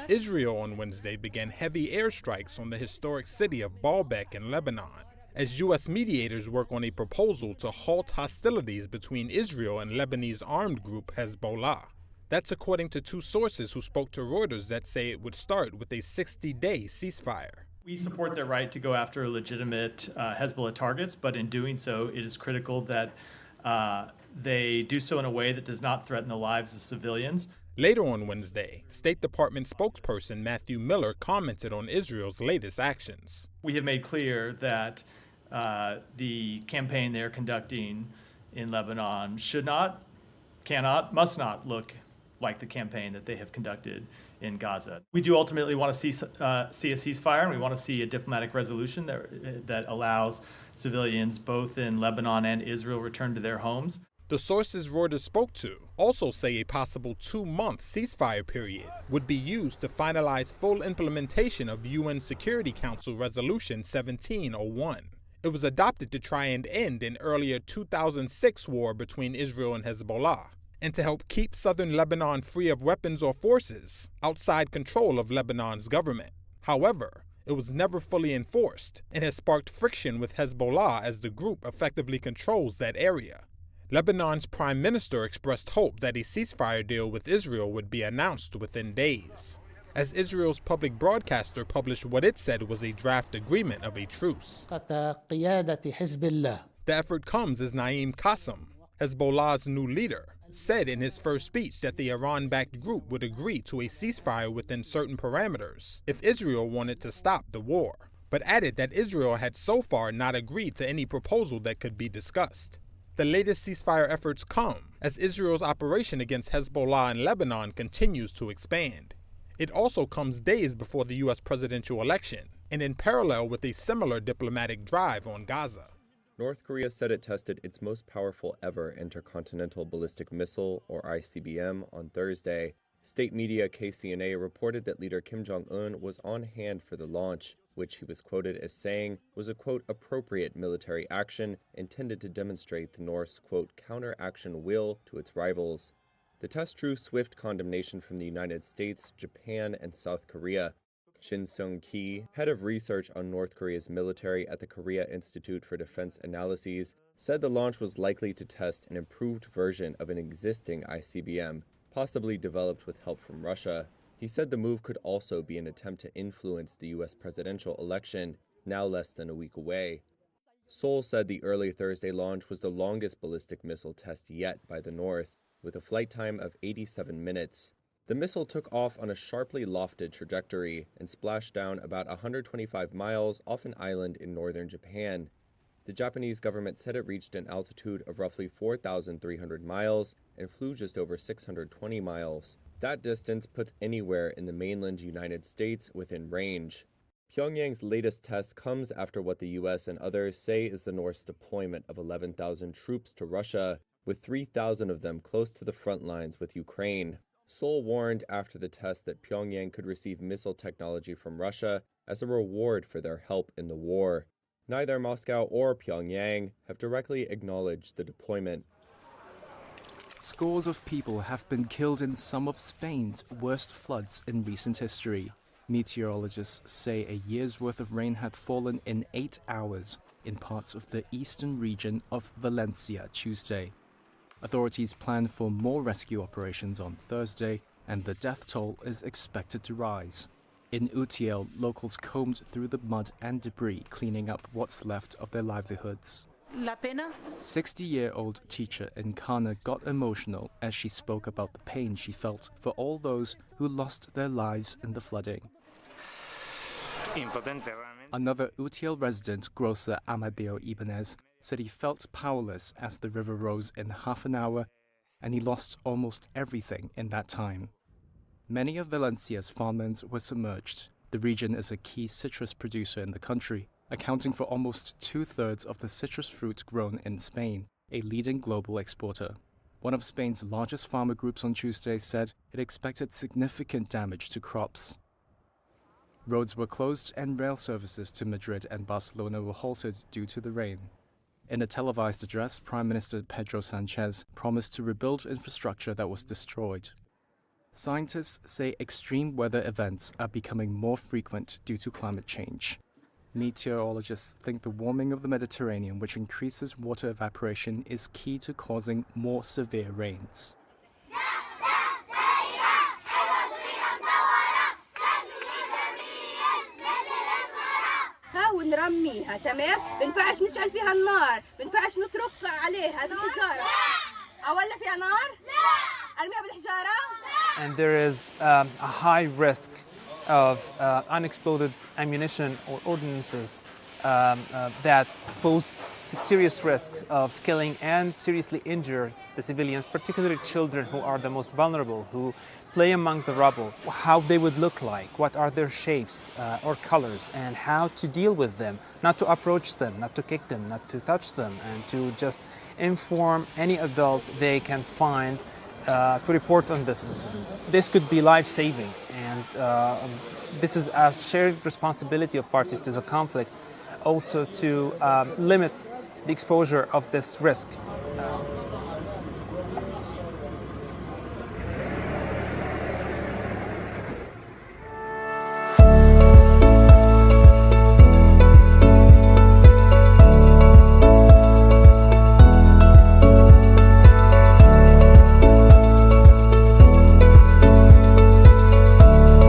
Israel on Wednesday began heavy airstrikes on the historic city of Baalbek in Lebanon, as U.S. mediators work on a proposal to halt hostilities between Israel and Lebanese armed group Hezbollah. That's according to two sources who spoke to Reuters that say it would start with a 60-day ceasefire. We support their right to go after legitimate Hezbollah targets, but in doing so, it is critical that they do so in a way that does not threaten the lives of civilians. Later on Wednesday, State Department spokesperson Matthew Miller commented on Israel's latest actions. We have made clear that the campaign they're conducting in Lebanon should not, cannot, must not look like the campaign that they have conducted in Gaza. We do ultimately want to see a ceasefire, and we want to see a diplomatic resolution that allows civilians both in Lebanon and Israel return to their homes. The sources Reuters spoke to also say a possible 2-month ceasefire period would be used to finalize full implementation of UN Security Council Resolution 1701. It was adopted to try and end an earlier 2006 war between Israel and Hezbollah, and to help keep southern Lebanon free of weapons or forces outside control of Lebanon's government. However, it was never fully enforced and has sparked friction with Hezbollah as the group effectively controls that area. Lebanon's prime minister expressed hope that a ceasefire deal with Israel would be announced within days, as Israel's public broadcaster published what it said was a draft agreement of a truce. The effort comes as Naim Qassem, Hezbollah's new leader, said in his first speech that the Iran-backed group would agree to a ceasefire within certain parameters if Israel wanted to stop the war, but added that Israel had so far not agreed to any proposal that could be discussed. The latest ceasefire efforts come as Israel's operation against Hezbollah in Lebanon continues to expand. It also comes days before the U.S. presidential election, and in parallel with a similar diplomatic drive on Gaza. North Korea said it tested its most powerful ever intercontinental ballistic missile, or ICBM, on Thursday. State media KCNA reported that leader Kim Jong-un was on hand for the launch, which he was quoted as saying was a, quote, appropriate military action intended to demonstrate the North's, quote, counteraction will to its rivals. The test drew swift condemnation from the United States, Japan, and South Korea. Shin Seung-ki, head of research on North Korea's military at the Korea Institute for Defense Analyses, said the launch was likely to test an improved version of an existing ICBM, possibly developed with help from Russia. He said the move could also be an attempt to influence the U.S. presidential election, now less than a week away. Seoul said the early Thursday launch was the longest ballistic missile test yet by the North, with a flight time of 87 minutes. The missile took off on a sharply lofted trajectory and splashed down about 125 miles off an island in northern Japan. The Japanese government said it reached an altitude of roughly 4,300 miles and flew just over 620 miles. That distance puts anywhere in the mainland United States within range. Pyongyang's latest test comes after what the U.S. and others say is the North's deployment of 11,000 troops to Russia, with 3,000 of them close to the front lines with Ukraine. Seoul warned after the test that Pyongyang could receive missile technology from Russia as a reward for their help in the war. Neither Moscow or Pyongyang have directly acknowledged the deployment. Scores of people have been killed in some of Spain's worst floods in recent history. Meteorologists say a year's worth of rain had fallen in 8 hours in parts of the eastern region of Valencia Tuesday. Authorities plan for more rescue operations on Thursday, and the death toll is expected to rise. In Utiel, locals combed through the mud and debris, cleaning up what's left of their livelihoods. 60-year-old teacher Encarna got emotional as she spoke about the pain she felt for all those who lost their lives in the flooding. Another Utiel resident, grocer Amadeo Ibanez, said he felt powerless as the river rose in half an hour, and he lost almost everything in that time. Many of Valencia's farmlands were submerged. The region is a key citrus producer in the country, accounting for almost 2/3 of the citrus fruit grown in Spain, a leading global exporter. One of Spain's largest farmer groups on Tuesday said it expected significant damage to crops. Roads were closed and rail services to Madrid and Barcelona were halted due to the rain. In a televised address, Prime Minister Pedro Sanchez promised to rebuild infrastructure that was destroyed. Scientists say extreme weather events are becoming more frequent due to climate change. Meteorologists think the warming of the Mediterranean, which increases water evaporation, is key to causing more severe rains. حاول نرميها تمام بنفعش نشعل فيها النار بنفعش نطرق عليها هذه الحجارة أولع فيها نار لا أرميها بالحجارة. And there is a high risk of unexploded ammunition or ordnances that pose serious risks of killing and seriously injure the civilians, particularly children who are the most vulnerable, who play among the rubble, how they would look like, what are their shapes or colors, and how to deal with them, not to approach them, not to kick them, not to touch them, and to just inform any adult they can find to report on this incident. This could be life-saving, and this is a shared responsibility of parties to the conflict, also to limit the exposure of this risk.